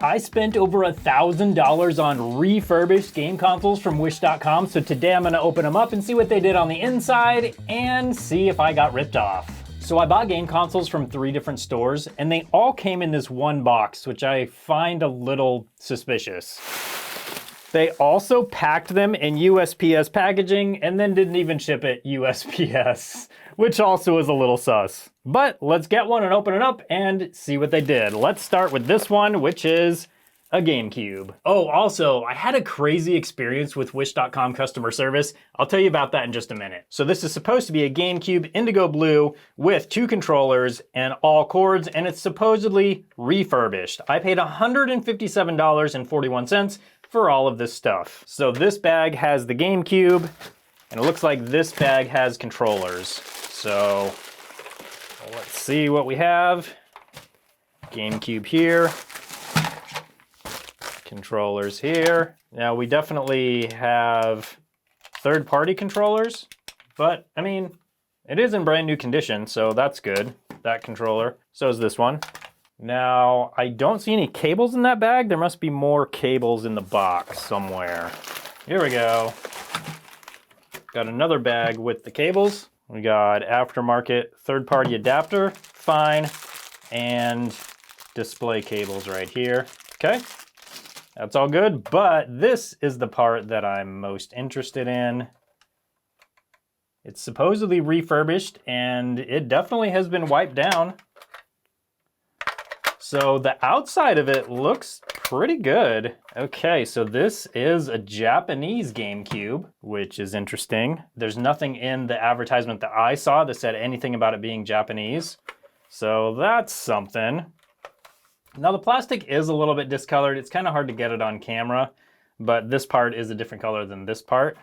I spent over $1,000 on refurbished game consoles from Wish.com, so today I'm gonna open them up and see what they did on the inside and see if I got ripped off. So I bought game consoles from 3 different stores and they all came in this one box, which I find a little suspicious. They also packed them in USPS packaging and then didn't even ship it USPS, which also is a little sus. But let's get one and open it up and see what they did. Let's start with this one, which is a GameCube. Oh, also, I had a crazy experience with Wish.com customer service. I'll tell you about that in just a minute. So this is supposed to be a GameCube indigo blue with 2 controllers and all cords, and it's supposedly refurbished. I paid $157.41 for all of this stuff. So this bag has the GameCube, and it looks like this bag has controllers. So let's see what we have. GameCube here. Controllers here. Now we definitely have third-party controllers, but I mean, it is in brand new condition, so that's good, that controller. So is this one. Now, I don't see any cables in that bag. There must be more cables in the box somewhere. Here we go. Got another bag with the cables. We got aftermarket third-party adapter, fine, and display cables right here. Okay. That's all good, but this is the part that I'm most interested in. It's supposedly refurbished, and it definitely has been wiped down. So the outside of it looks pretty good. Okay, so this is a Japanese GameCube, which is interesting. There's nothing in the advertisement that I saw that said anything about it being Japanese. So that's something. Now the plastic is a little bit discolored. It's kind of hard to get it on camera, but this part is a different color than this part.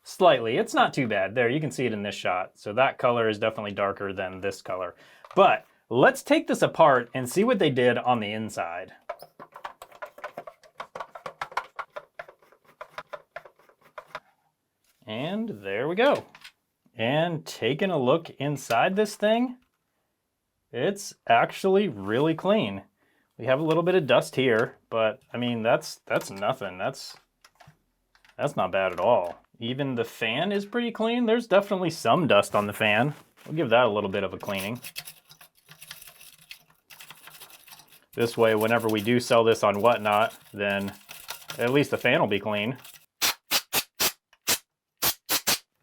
Slightly, it's not too bad. There, you can see it in this shot. So that color is definitely darker than this color. But let's take this apart and see what they did on the inside. And there we go. And taking a look inside this thing, it's actually really clean. We have a little bit of dust here, but I mean, that's nothing. That's not bad at all. Even the fan is pretty clean. There's definitely some dust on the fan. We'll give that a little bit of a cleaning. This way, whenever we do sell this on Whatnot, then at least the fan will be clean.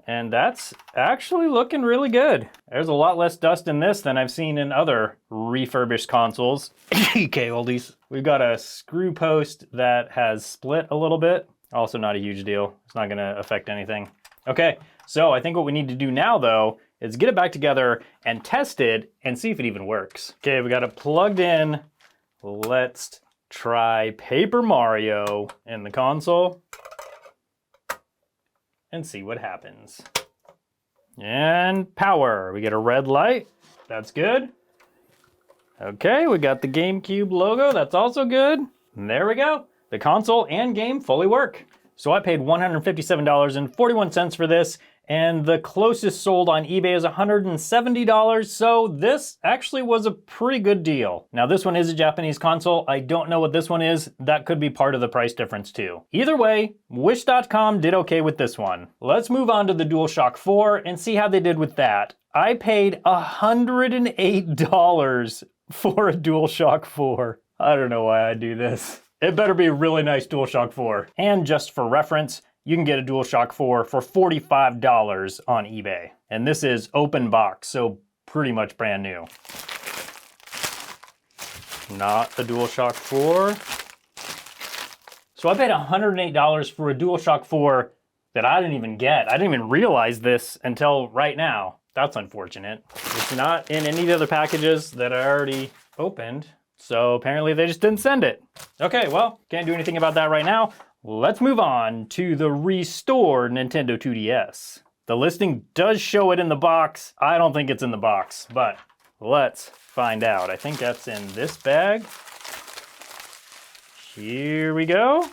And that's actually looking really good. There's a lot less dust in this than I've seen in other refurbished consoles. Okay, oldies. We've got a screw post that has split a little bit. Also not a huge deal. It's not gonna affect anything. Okay, so I think what we need to do now though is get it back together and test it and see if it even works. Okay, we got it plugged in. Let's try Paper Mario in the console and see what happens. And power, we get a red light, that's good. Okay, we got the GameCube logo, that's also good. And there we go, the console and game fully work. So I paid $157.41 for this, and the closest sold on eBay is $170, so this actually was a pretty good deal. Now this one is a Japanese console. I don't know what this one is. That could be part of the price difference too. Either way, Wish.com did okay with this one. Let's move on to the DualShock 4 and see how they did with that. I paid $108 for a DualShock 4. I don't know why I do this. It better be a really nice DualShock 4. And just for reference, you can get a DualShock 4 for $45 on eBay. And this is open box, so pretty much brand new. Not a DualShock 4. So I paid $108 for a DualShock 4 that I didn't even get. I didn't even realize this until right now. That's unfortunate. It's not in any of the other packages that I already opened. So apparently they just didn't send it. Okay, well, can't do anything about that right now. Let's move on to the restored Nintendo 2DS. The listing does show it in the box. I don't think it's in the box, but let's find out. I think that's in this bag. Here we go.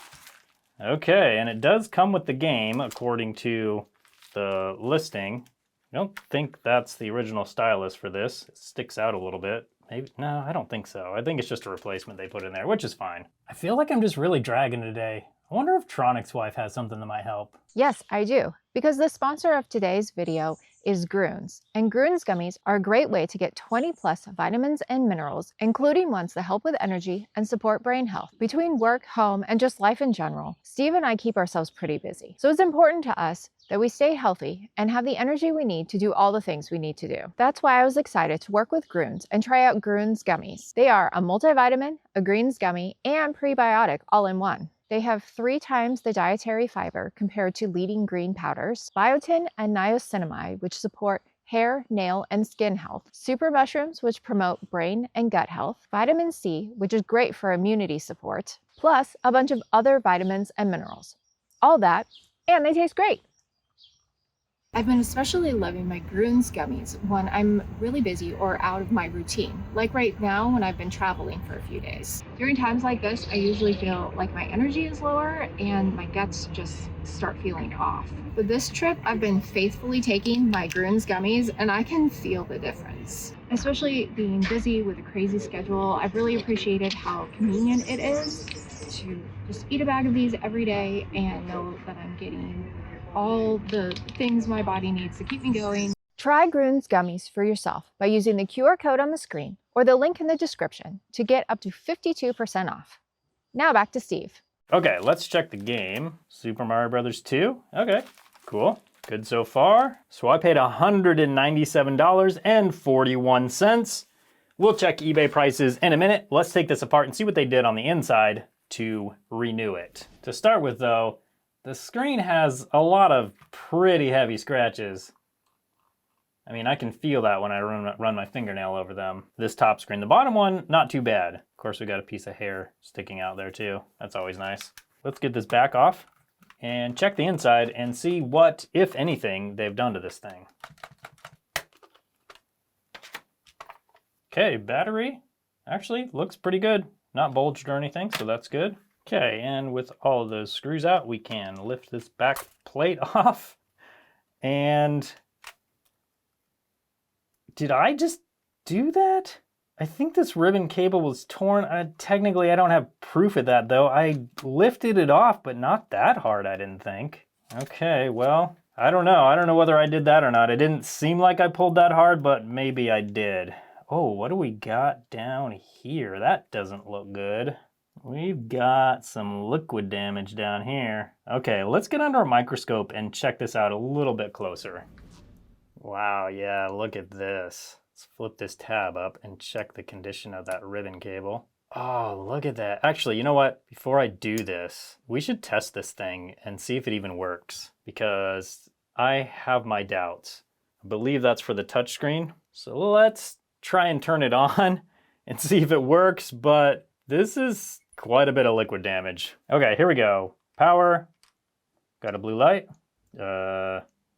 Okay, and it does come with the game according to the listing. I don't think that's the original stylus for this. It sticks out a little bit. Maybe, no, I don't think so. I think it's just a replacement they put in there, which is fine. I feel like I'm just really dragging today. I wonder if Tronics wife has something that might help. Yes, I do, because the sponsor of today's video is Grüns, and Grüns gummies are a great way to get 20 plus vitamins and minerals, including ones that help with energy and support brain health. Between work, home, and just life in general, Steve and I keep ourselves pretty busy. So it's important to us that we stay healthy and have the energy we need to do all the things we need to do. That's why I was excited to work with Grüns and try out Grüns gummies. They are a multivitamin, a greens gummy, and prebiotic all in one. They have 3 times the dietary fiber compared to leading green powders, biotin and niacinamide, which support hair, nail, and skin health, super mushrooms, which promote brain and gut health, vitamin C, which is great for immunity support, plus a bunch of other vitamins and minerals. All that, and they taste great. I've been especially loving my Grüns gummies when I'm really busy or out of my routine, like right now when I've been traveling for a few days. During times like this, I usually feel like my energy is lower and my guts just start feeling off. But this trip, I've been faithfully taking my Grüns gummies and I can feel the difference. Especially being busy with a crazy schedule, I've really appreciated how convenient it is to just eat a bag of these every day and know that I'm getting all the things my body needs to keep me going. Try Grüns gummies for yourself by using the QR code on the screen or the link in the description to get up to 52% off. Now back to Steve. Okay, let's check the game. Super Mario Brothers 2. Okay, cool. Good so far. So I paid $197.41. We'll check eBay prices in a minute. Let's take this apart and see what they did on the inside to renew it. To start with though, the screen has a lot of pretty heavy scratches. I mean, I can feel that when I run my fingernail over them. This top screen, the bottom one, not too bad. Of course, we got a piece of hair sticking out there too. That's always nice. Let's get this back off and check the inside and see what, if anything, they've done to this thing. Okay, battery actually looks pretty good. Not bulged or anything, so that's good. Okay, and with all of those screws out, we can lift this back plate off. And did I just do that? I think this ribbon cable was torn. Technically, I don't have proof of that though. I lifted it off, but not that hard, I didn't think. Okay, well, I don't know. I don't know whether I did that or not. It didn't seem like I pulled that hard, but maybe I did. Oh, what do we got down here? That doesn't look good. We've got some liquid damage down here. Okay, let's get under a microscope and check this out a little bit closer. Wow, yeah, look at this. Let's flip this tab up and check the condition of that ribbon cable. Oh, look at that. Actually, you know what? Before I do this, we should test this thing and see if it even works, because I have my doubts. I believe that's for the touchscreen. So let's try and turn it on and see if it works, but this is quite a bit of liquid damage. Okay, here we go. Power. Got a blue light.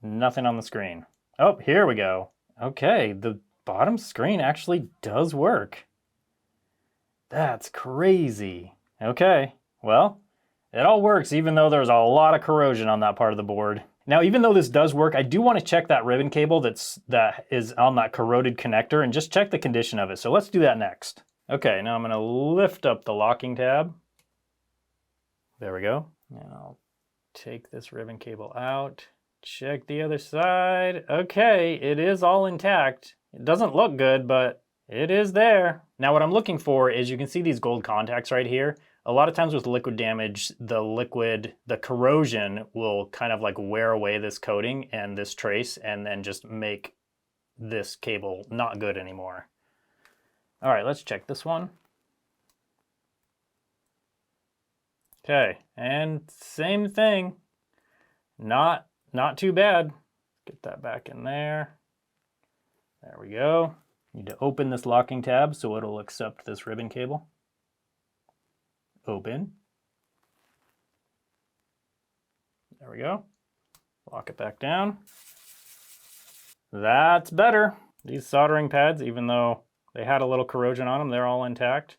Nothing on the screen. Oh, here we go. Okay, the bottom screen actually does work. That's crazy. Okay, well, it all works even though there's a lot of corrosion on that part of the board. Now, even though this does work, I do want to check that ribbon cable that is on that corroded connector and just check the condition of it. So let's do that next. Okay, now I'm going to lift up the locking tab. There we go. And I'll take this ribbon cable out. Check the other side. Okay, it is all intact. It doesn't look good, but it is there. Now what I'm looking for is, you can see these gold contacts right here. A lot of times with liquid damage, the corrosion will kind of like wear away this coating and this trace and then just make this cable not good anymore. All right, let's check this one. Okay, and same thing. Not too bad. Get that back in there. There we go. Need to open this locking tab so it'll accept this ribbon cable. Open. There we go. Lock it back down. That's better. These soldering pads, even though they had a little corrosion on them, they're all intact.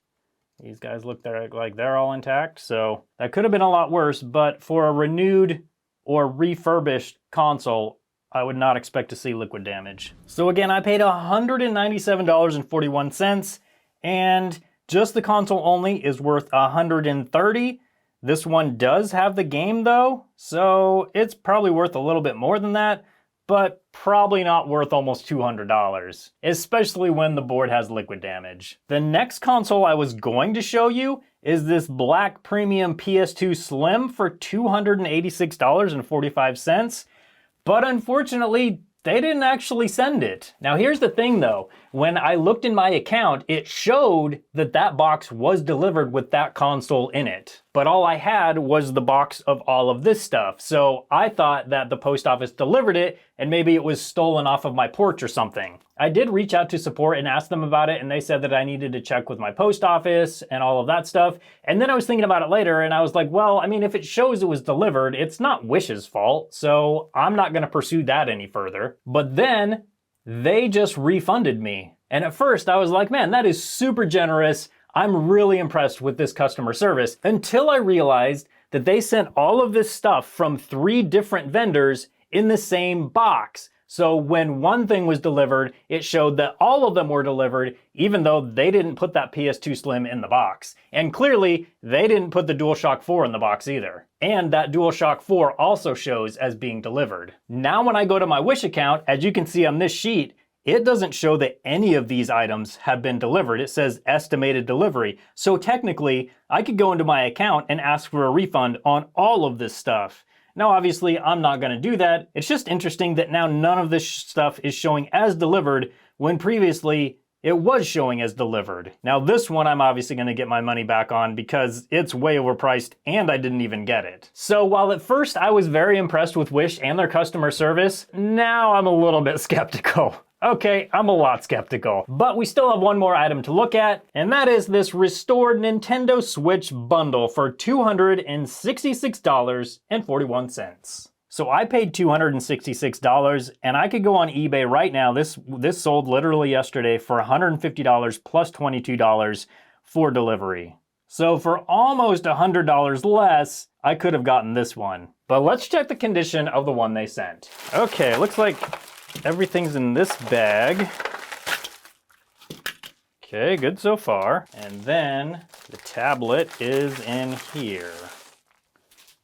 These guys look like they're all intact, so that could have been a lot worse, but for a renewed or refurbished console, I would not expect to see liquid damage. So again, I paid $197.41, and just the console only is worth $130. This one does have the game though, so it's probably worth a little bit more than that, but probably not worth almost $200, especially when the board has liquid damage. The next console I was going to show you is this black premium PS2 Slim for $286.45, but unfortunately, they didn't actually send it. Now here's the thing though, when I looked in my account, it showed that that box was delivered with that console in it. But all I had was the box of all of this stuff. So I thought that the post office delivered it and maybe it was stolen off of my porch or something. I did reach out to support and ask them about it, and they said that I needed to check with my post office and all of that stuff. And then I was thinking about it later and I was like, well, I mean, if it shows it was delivered, it's not Wish's fault, so I'm not gonna pursue that any further. But then they just refunded me. And at first I was like, man, that is super generous. I'm really impressed with this customer service, until I realized that they sent all of this stuff from 3 different vendors in the same box. So when one thing was delivered, it showed that all of them were delivered, even though they didn't put that PS2 Slim in the box. And clearly, they didn't put the DualShock 4 in the box either. And that DualShock 4 also shows as being delivered. Now when I go to my Wish account, as you can see on this sheet, it doesn't show that any of these items have been delivered. It says estimated delivery. So technically, I could go into my account and ask for a refund on all of this stuff. Now, obviously, I'm not gonna do that. It's just interesting that now none of this stuff is showing as delivered when previously it was showing as delivered. Now, this one I'm obviously gonna get my money back on because it's way overpriced and I didn't even get it. So while at first I was very impressed with Wish and their customer service, now I'm a little bit skeptical. Okay, I'm a lot skeptical, but we still have one more item to look at, and that is this restored Nintendo Switch bundle for $266.41. So I paid $266, and I could go on eBay right now. This sold literally yesterday for $150 plus $22 for delivery. So for almost $100 less, I could have gotten this one. But let's check the condition of the one they sent. Okay, looks like everything's in this bag. Okay, good so far. And then the tablet is in here.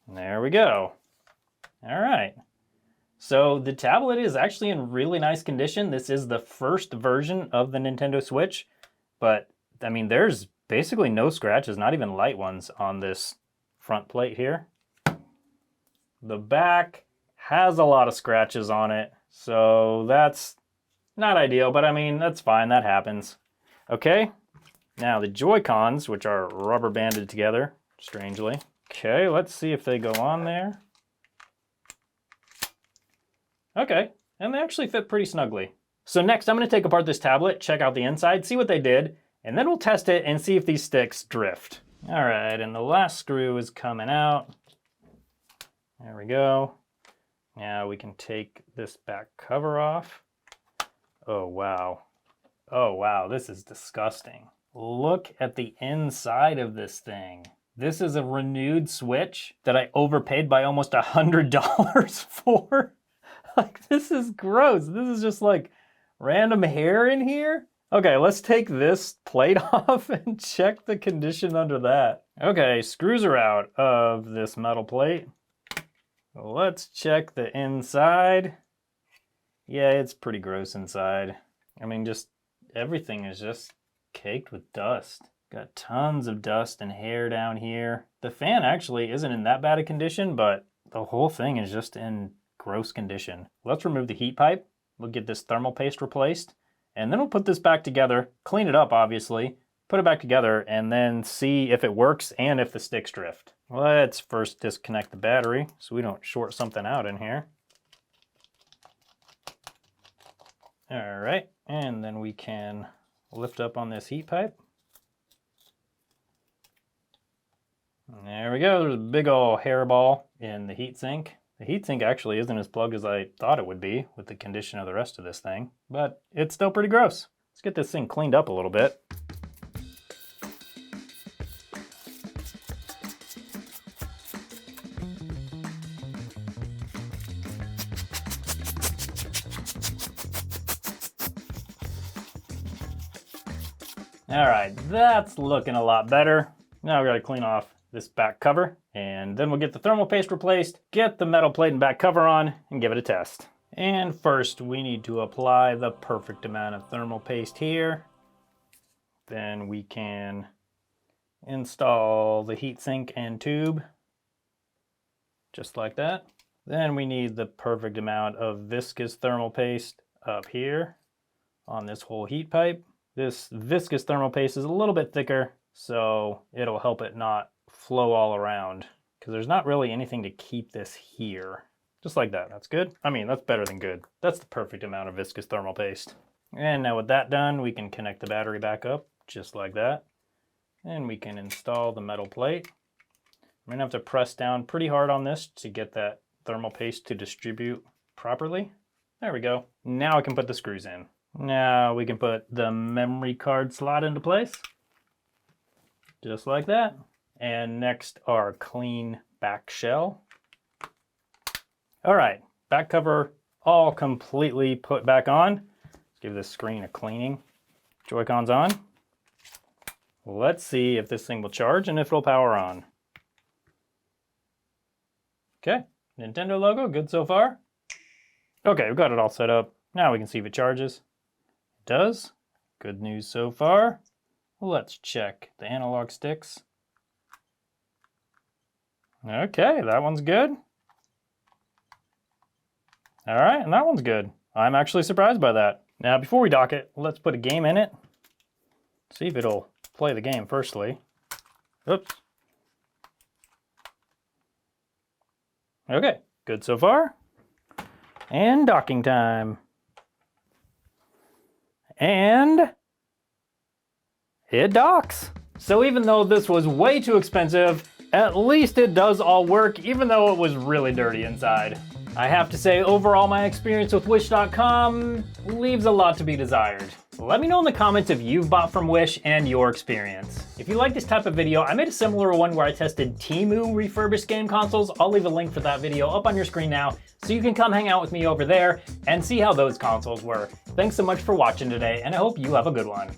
There we go. All right. So the tablet is actually in really nice condition. This is the first version of the Nintendo Switch, but I mean, there's basically no scratches, not even light ones on this front plate here. The back has a lot of scratches on it. So that's not ideal, but I mean, that's fine, that happens. Okay, now the Joy-Cons, which are rubber banded together, strangely. Okay, let's see if they go on there. Okay, and they actually fit pretty snugly. So next I'm gonna take apart this tablet, check out the inside, see what they did, and then we'll test it and see if these sticks drift. All right, and the last screw is coming out. There we go. Now we can take this back cover off. Oh, wow. Oh, wow, this is disgusting. Look at the inside of this thing. This is a renewed Switch that I overpaid by almost $100 for. Like, this is gross. This is just like random hair in here. Okay, let's take this plate off and check the condition under that. Okay, screws are out of this metal plate. Let's check the inside. Yeah, it's pretty gross inside. I mean, just everything is just caked with dust. Got tons of dust and hair down here. The fan actually isn't in that bad a condition, but the whole thing is just in gross condition. Let's remove the heat pipe. We'll get this thermal paste replaced, and then we'll put this back together, clean it up obviously, put it back together, and then see if it works and if the sticks drift. Let's first disconnect the battery so we don't short something out in here. All right, and then we can lift up on this heat pipe. And there we go, there's a big old hairball in the heatsink. The heatsink actually isn't as plugged as I thought it would be with the condition of the rest of this thing, but it's still pretty gross. Let's get this thing cleaned up a little bit. All right, that's looking a lot better. Now we gotta clean off this back cover, and then we'll get the thermal paste replaced, get the metal plate and back cover on, and give it a test. And first, we need to apply the perfect amount of thermal paste here. Then we can install the heatsink and tube, just like that. Then we need the perfect amount of viscous thermal paste up here on this whole heat pipe. This viscous thermal paste is a little bit thicker, so it'll help it not flow all around, because there's not really anything to keep this here. Just like that, that's good. I mean, that's better than good. That's the perfect amount of viscous thermal paste. And now with that done, we can connect the battery back up, just like that. And we can install the metal plate. I'm gonna have to press down pretty hard on this to get that thermal paste to distribute properly. There we go. Now I can put the screws in. Now we can put the memory card slot into place, just like that. And next, our clean back shell. All right, back cover all completely put back on. Let's give this screen a cleaning. Joy-Cons on. Let's see if this thing will charge and if it'll power on. Okay, Nintendo logo, good so far. Okay, we've got it all set up. Now we can see if it charges. It does. Good news so far. Let's check the analog sticks. Okay, that one's good. All right, and that one's good. I'm actually surprised by that. Now, before we dock it, let's put a game in it. See if it'll play the game firstly. Oops. Okay, good so far. And docking time. And it docks. So even though this was way too expensive, at least it does all work, even though it was really dirty inside. I have to say, overall, my experience with Wish.com leaves a lot to be desired. Let me know in the comments if you've bought from Wish and your experience. If you like this type of video, I made a similar one where I tested Temu refurbished game consoles. I'll leave a link for that video up on your screen now, so you can come hang out with me over there and see how those consoles were. Thanks so much for watching today, and I hope you have a good one.